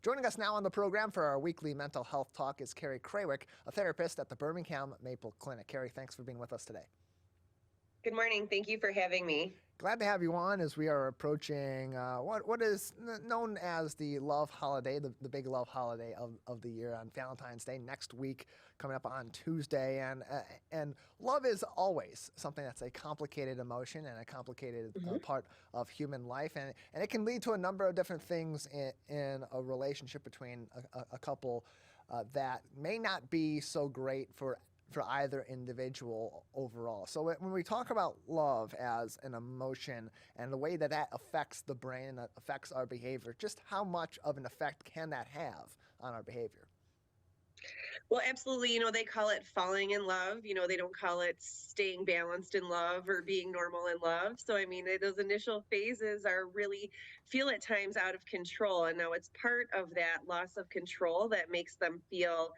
Joining us now on the program for our weekly mental health talk is Carrie Krawiec, a therapist at the Birmingham Maple Clinic. Carrie, thanks for being with us today. Good morning. Thank you for having me. Glad to have you on as we are approaching what is known as the love holiday, the big love holiday of the year on Valentine's Day next week, coming up on Tuesday. And love is always something that's a complicated emotion and a complicated part of human life. And it can lead to a number of different things in a relationship between a couple that may not be so great for either individual overall. So when we talk about love as an emotion and the way that affects the brain and that affects our behavior, just how much of an effect can that have on our behavior? Well, absolutely. They call it falling in love. They don't call it staying balanced in love or being normal in love. So, those initial phases really feel at times out of control. And now it's part of that loss of control that makes them feel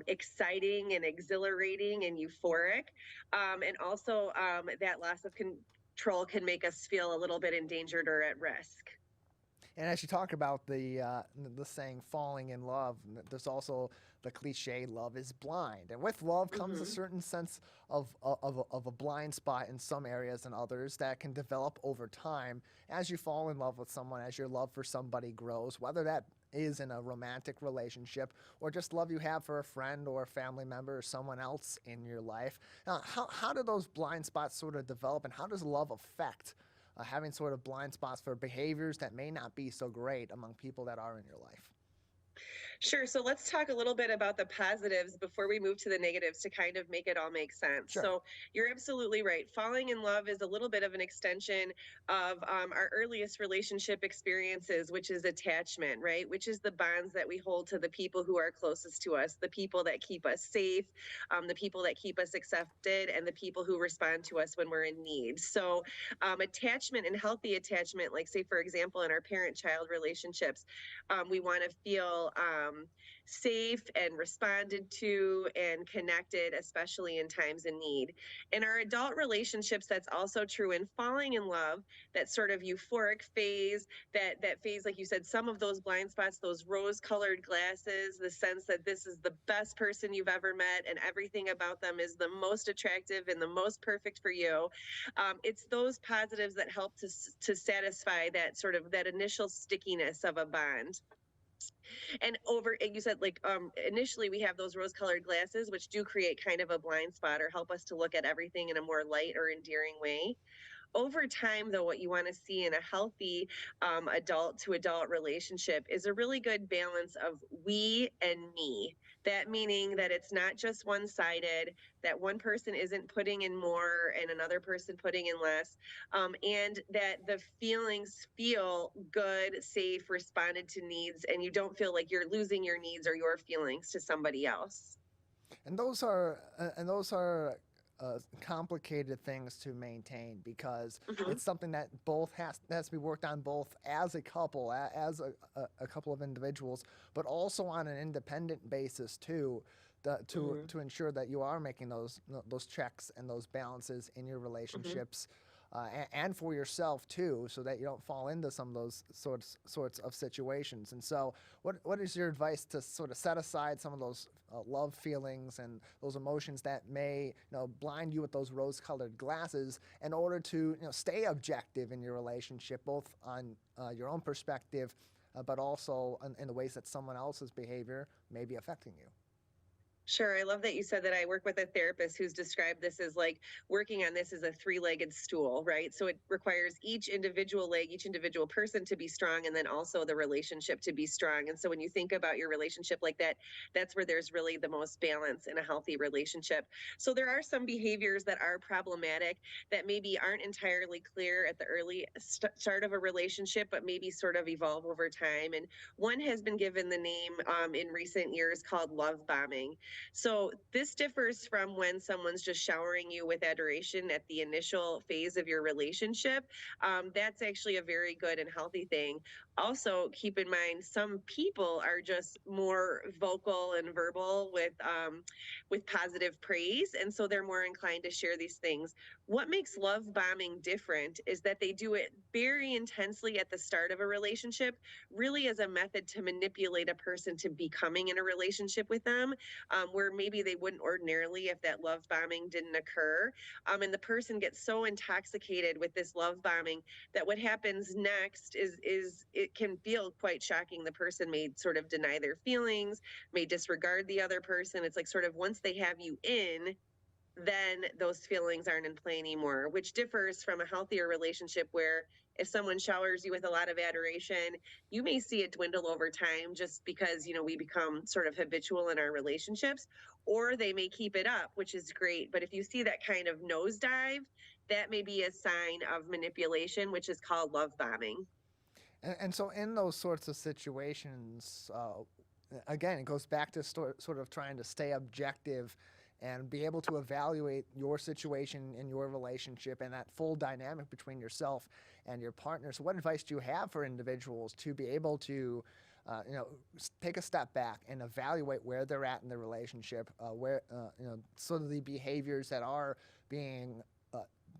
exciting and exhilarating and euphoric. And also that loss of control can make us feel a little bit endangered or at risk. And as you talk about the saying falling in love, there's also the cliche love is blind. And with love comes a certain sense of a blind spot in some areas and others that can develop over time as you fall in love with someone, as your love for somebody grows, whether that is in a romantic relationship or just love you have for a friend or a family member or someone else in your life. Now, how do those blind spots sort of develop, and how does love affect having sort of blind spots for behaviors that may not be so great among people that are in your life? Sure. So let's talk a little bit about the positives before we move to the negatives to kind of make it all make sense. Sure. So you're absolutely right. Falling in love is a little bit of an extension of our earliest relationship experiences, which is attachment, right? Which is the bonds that we hold to the people who are closest to us, the people that keep us safe, the people that keep us accepted, and the people who respond to us when we're in need. So attachment and healthy attachment, like say, for example, in our parent-child relationships, we want to feel safe and responded to and connected, especially in times of need. In our adult relationships, that's also true. In falling in love, that sort of euphoric phase, that phase, like you said, some of those blind spots, those rose-colored glasses, the sense that this is the best person you've ever met and everything about them is the most attractive and the most perfect for you. It's those positives that help to satisfy that sort of that initial stickiness of a bond. And you said initially we have those rose colored glasses, which do create kind of a blind spot or help us to look at everything in a more light or endearing way. Over time, though, what you want to see in a healthy adult to adult relationship is a really good balance of we and me. That meaning that it's not just one-sided, that one person isn't putting in more and another person putting in less, and that the feelings feel good, safe, responded to needs, and you don't feel like you're losing your needs or your feelings to somebody else. And those are complicated things to maintain because it's something that has to be worked on both as a couple, as a couple of individuals, but also on an independent basis too, to ensure that you are making those checks and those balances in your relationships. And for yourself too, so that you don't fall into some of those sorts of situations. And so, what is your advice to sort of set aside some of those love feelings and those emotions that may blind you with those rose-colored glasses in order to stay objective in your relationship, both on your own perspective, but also in the ways that someone else's behavior may be affecting you? Sure. I love that you said that. I work with a therapist who's described this as like working on this as a three-legged stool, right? So it requires each individual leg, each individual person to be strong, and then also the relationship to be strong. And so when you think about your relationship like that, that's where there's really the most balance in a healthy relationship. So there are some behaviors that are problematic that maybe aren't entirely clear at the early start of a relationship, but maybe sort of evolve over time. And one has been given the name in recent years called love bombing. So this differs from when someone's just showering you with adoration at the initial phase of your relationship. That's actually a very good and healthy thing. Also keep in mind some people are just more vocal and verbal with positive praise, and so they're more inclined to share these things. What makes love bombing different is that they do it very intensely at the start of a relationship, really as a method to manipulate a person to becoming in a relationship with them, where maybe they wouldn't ordinarily if that love bombing didn't occur. And the person gets so intoxicated with this love bombing that what happens next is it can feel quite shocking. The person may sort of deny their feelings, may disregard the other person. It's like sort of once they have you in, then those feelings aren't in play anymore, which differs from a healthier relationship where if someone showers you with a lot of adoration, you may see it dwindle over time just because, we become sort of habitual in our relationships, or they may keep it up, which is great. But if you see that kind of nosedive, that may be a sign of manipulation, which is called love bombing. And so in those sorts of situations, again, it goes back to sort of trying to stay objective and be able to evaluate your situation in your relationship and that full dynamic between yourself and your partner. So what advice do you have for individuals to be able to take a step back and evaluate where they're at in the relationship, where sort of the behaviors that are being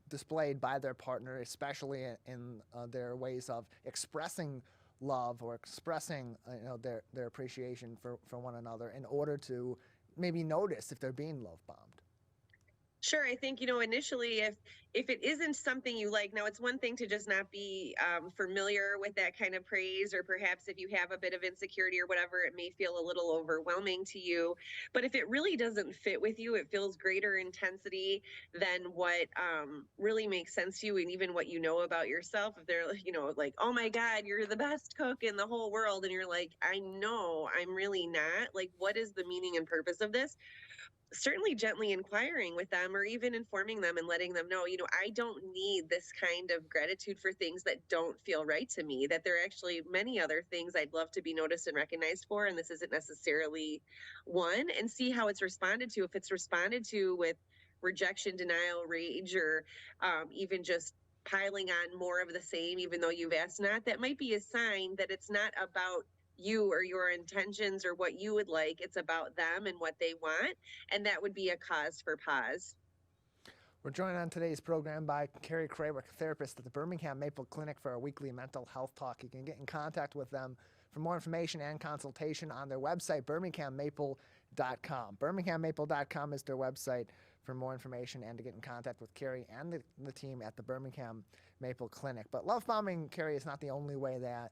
displayed by their partner, especially in their ways of expressing love or expressing their appreciation for one another, in order to maybe notice if they're being love bombed. Sure. I think, initially, if it isn't something you like, now it's one thing to just not be familiar with that kind of praise, or perhaps if you have a bit of insecurity or whatever, it may feel a little overwhelming to you. But if it really doesn't fit with you, it feels greater intensity than what really makes sense to you, and even what you know about yourself. If they're, like, oh my God, you're the best cook in the whole world. And you're like, I know I'm really not. Like, what is the meaning and purpose of this? Certainly gently inquiring with them, or even informing them and letting them know, I don't need this kind of gratitude for things that don't feel right to me, that there are actually many other things I'd love to be noticed and recognized for, and this isn't necessarily one. And see how it's responded to. If it's responded to with rejection, denial, rage, or even just piling on more of the same, even though you've asked not, that might be a sign that it's not about you or your intentions or what you would like. It's about them and what they want. And that would be a cause for pause. We're joined on today's program by Carrie Krawiec, therapist at the Birmingham Maple Clinic, for our weekly mental health talk. You can get in contact with them for more information and consultation on their website, birminghammaple.com. Birminghammaple.com is their website for more information and to get in contact with Carrie and the team at the Birmingham Maple Clinic. But love bombing, Carrie, is not the only way that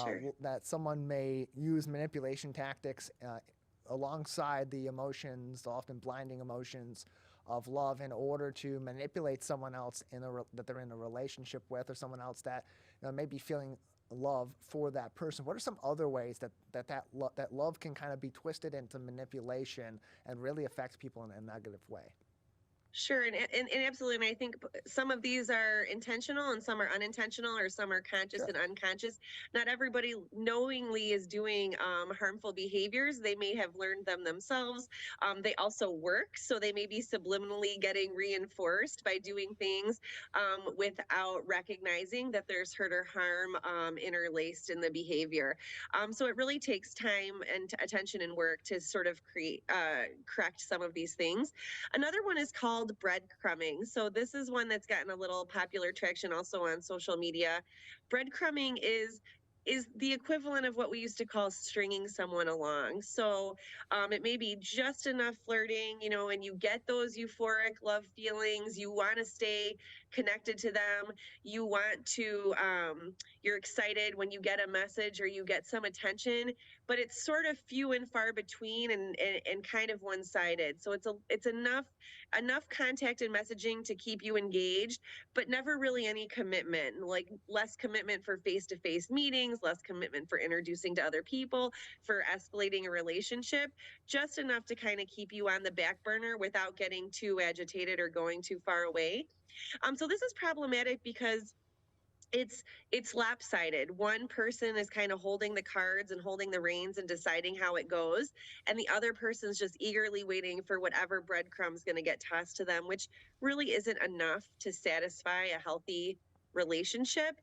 Sure. that someone may use manipulation tactics alongside the emotions, the often blinding emotions of love, in order to manipulate someone else that they're in a relationship with, or someone else that may be feeling love for that person. What are some other ways that love can kind of be twisted into manipulation and really affect people in a negative way? Sure, and absolutely. And I think some of these are intentional and some are unintentional, or some are conscious Sure. and unconscious. Not everybody knowingly is doing harmful behaviors. They may have learned them themselves. They also work, so they may be subliminally getting reinforced by doing things without recognizing that there's hurt or harm interlaced in the behavior. So it really takes time and attention and work to sort of correct some of these things. Another one is called breadcrumbing. So this is one that's gotten a little popular traction also on social media. Breadcrumbing is the equivalent of what we used to call stringing someone along. So it may be just enough flirting, and you get those euphoric love feelings. You want to stay connected to them. You want to, you're excited when you get a message or you get some attention, but it's sort of few and far between, and kind of one-sided. So it's enough contact and messaging to keep you engaged, but never really any commitment. Like less commitment for face-to-face meetings, less commitment for introducing to other people, for escalating a relationship, just enough to kind of keep you on the back burner without getting too agitated or going too far away. So this is problematic because it's lopsided. One person is kind of holding the cards and holding the reins and deciding how it goes, and the other person's just eagerly waiting for whatever breadcrumb's going to get tossed to them, which really isn't enough to satisfy a healthy relationship.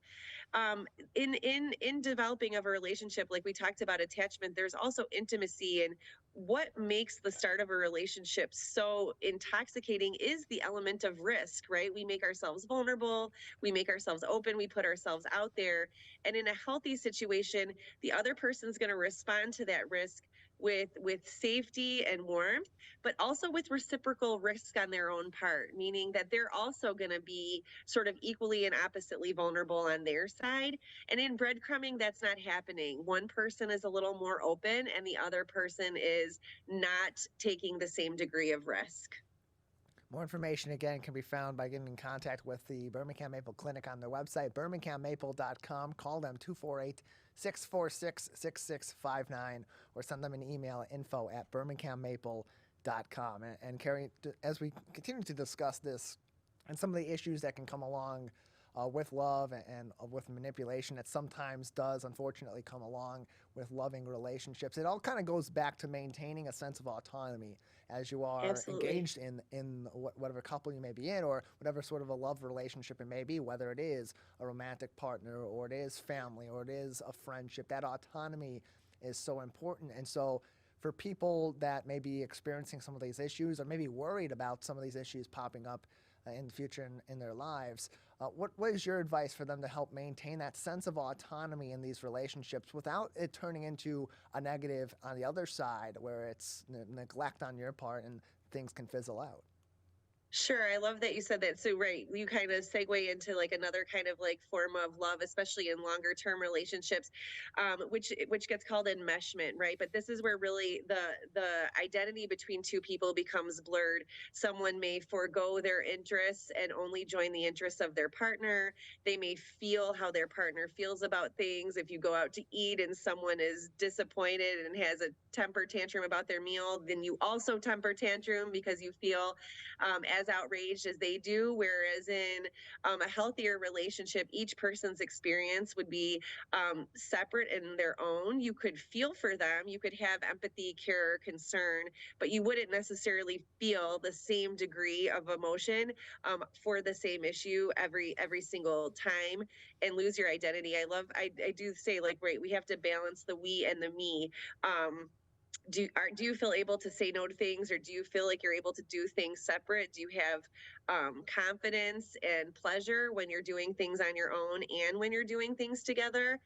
In developing of a relationship, like we talked about attachment, there's also intimacy. And what makes the start of a relationship so intoxicating is the element of risk, right? We make ourselves vulnerable, we make ourselves open, we put ourselves out there. And in a healthy situation, the other person's going to respond to that risk with safety and warmth, but also with reciprocal risk on their own part, meaning that they're also going to be sort of equally and oppositely vulnerable on their side. And in breadcrumbing, that's not happening. One person is a little more open and the other person is not taking the same degree of risk. More information, again, can be found by getting in contact with the Birmingham Maple Clinic on their website, birminghammaple.com. Call them 248-646-6659 or send them an email at info@birminghammaple.com. And Carrie, as we continue to discuss this and some of the issues that can come along with love and with manipulation that sometimes does unfortunately come along with loving relationships, it all kind of goes back to maintaining a sense of autonomy as you are Absolutely. engaged in whatever couple you may be in, or whatever sort of a love relationship it may be, whether it is a romantic partner or it is family or it is a friendship. That autonomy is so important. And so for people that may be experiencing some of these issues or maybe worried about some of these issues popping up in the future in their lives, what is your advice for them to help maintain that sense of autonomy in these relationships without it turning into a negative on the other side where it's neglect on your part and things can fizzle out? Sure, I love that you said that. So, right, you kind of segue into like another kind of like form of love, especially in longer term relationships, which gets called enmeshment, right? But this is where really the identity between two people becomes blurred. Someone may forego their interests and only join the interests of their partner. They may feel how their partner feels about things. If you go out to eat and someone is disappointed and has a temper tantrum about their meal, then you also temper tantrum because you feel as outraged as they do. Whereas in a healthier relationship, each person's experience would be separate in their own. You could feel for them, you could have empathy, care, concern, but you wouldn't necessarily feel the same degree of emotion for the same issue every single time and lose your identity. I do say, like, right, we have to balance the we and the me. Do you feel able to say no to things, or do you feel like you're able to do things separate? Do you have confidence and pleasure when you're doing things on your own and when you're doing things together?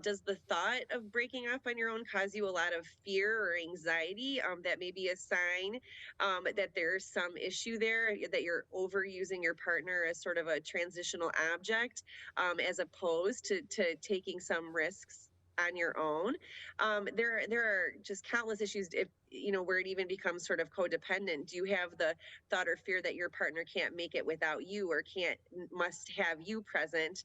Does the thought of breaking off on your own cause you a lot of fear or anxiety? That may be a sign that there's some issue there, that you're overusing your partner as sort of a transitional object, as opposed to taking some risks on your own. There are just countless issues, if you know, where it even becomes sort of codependent. Do you have the thought or fear that your partner can't make it without you, or must have you present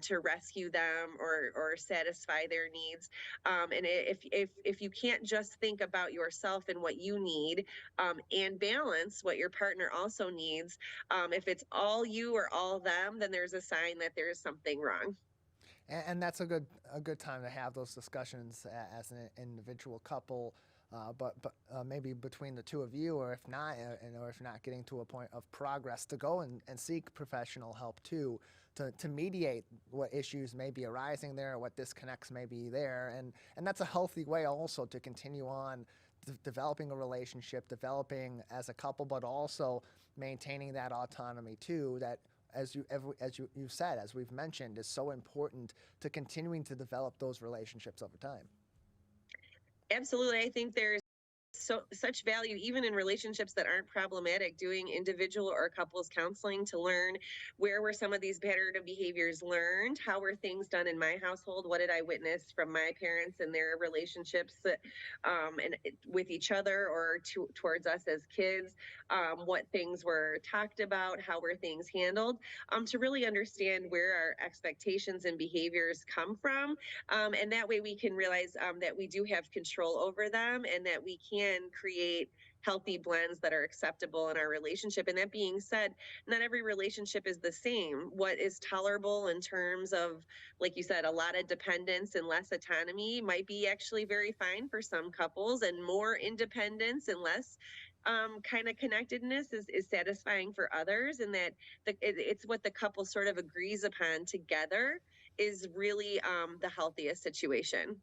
to rescue them or satisfy their needs? And if you can't just think about yourself and what you need, and balance what your partner also needs, if it's all you or all them, then there's a sign that there's something wrong. And that's a good time to have those discussions as an individual couple, but maybe between the two of you, or if not, or if not getting to a point of progress, to go and seek professional help too, to mediate what issues may be arising there, what disconnects may be there, and that's a healthy way also to continue on developing a relationship, developing as a couple, but also maintaining that autonomy too. That as you said, as we've mentioned, is so important to continuing to develop those relationships over time. Absolutely. I think there's such value even in relationships that aren't problematic, doing individual or couples counseling to learn where were some of these pattern behaviors learned, how were things done in my household, what did I witness from my parents and their relationships with each other or towards us as kids, what things were talked about, how were things handled, to really understand where our expectations and behaviors come from, and that way we can realize that we do have control over them and that we can create healthy blends that are acceptable in our relationship. And that being said, not every relationship is the same. What is tolerable in terms of, like you said, a lot of dependence and less autonomy might be actually very fine for some couples, and more independence and less kind of connectedness is satisfying for others. And that it's what the couple sort of agrees upon together. is really the healthiest situation.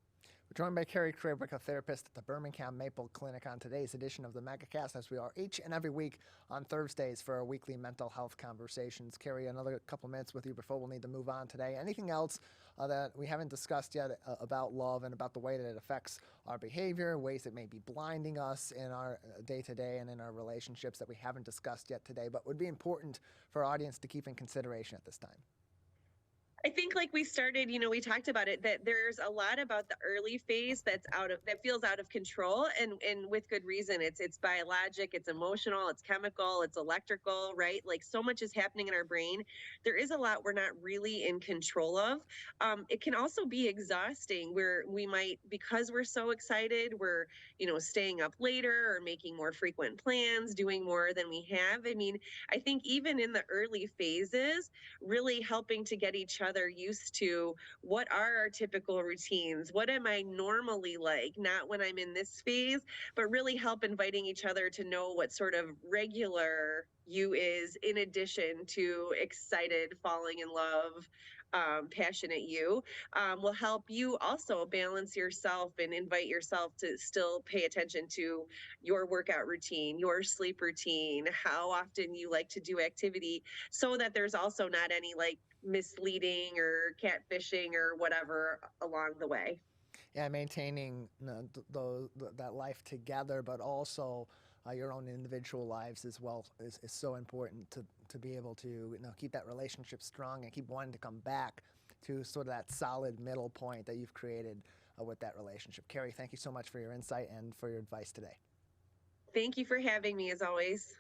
We're joined by Carrie Krawiec, a therapist at the Birmingham Maple Clinic, on today's edition of the Megacast, as we are each and every week on Thursdays for our weekly mental health conversations. Carrie, another couple minutes with you before we'll need to move on today. Anything else that we haven't discussed yet about love and about the way that it affects our behavior, ways that may be blinding us in our day-to-day and in our relationships that we haven't discussed yet today, but would be important for our audience to keep in consideration at this time? I think like we started, we talked about it, that there's a lot about the early phase that feels out of control, and with good reason. It's biologic, it's emotional, it's chemical, it's electrical, right? Like so much is happening in our brain. There is a lot we're not really in control of. It can also be exhausting where we might, because we're so excited, we're, staying up later or making more frequent plans, doing more than we have. I mean, I think even in the early phases, really helping to get each other used to what are our typical routines, what am I normally like, not when I'm in this phase, but really help inviting each other to know what sort of regular you is, in addition to excited, falling in love, passionate you, will help you also balance yourself and invite yourself to still pay attention to your workout routine, your sleep routine, how often you like to do activity, so that there's also not any like misleading or catfishing or whatever along the way. Yeah, maintaining that life together, but also your own individual lives as well is so important to be able to keep that relationship strong and keep wanting to come back to sort of that solid middle point that you've created with that relationship. Carrie, thank you so much for your insight and for your advice today. Thank you for having me, as always.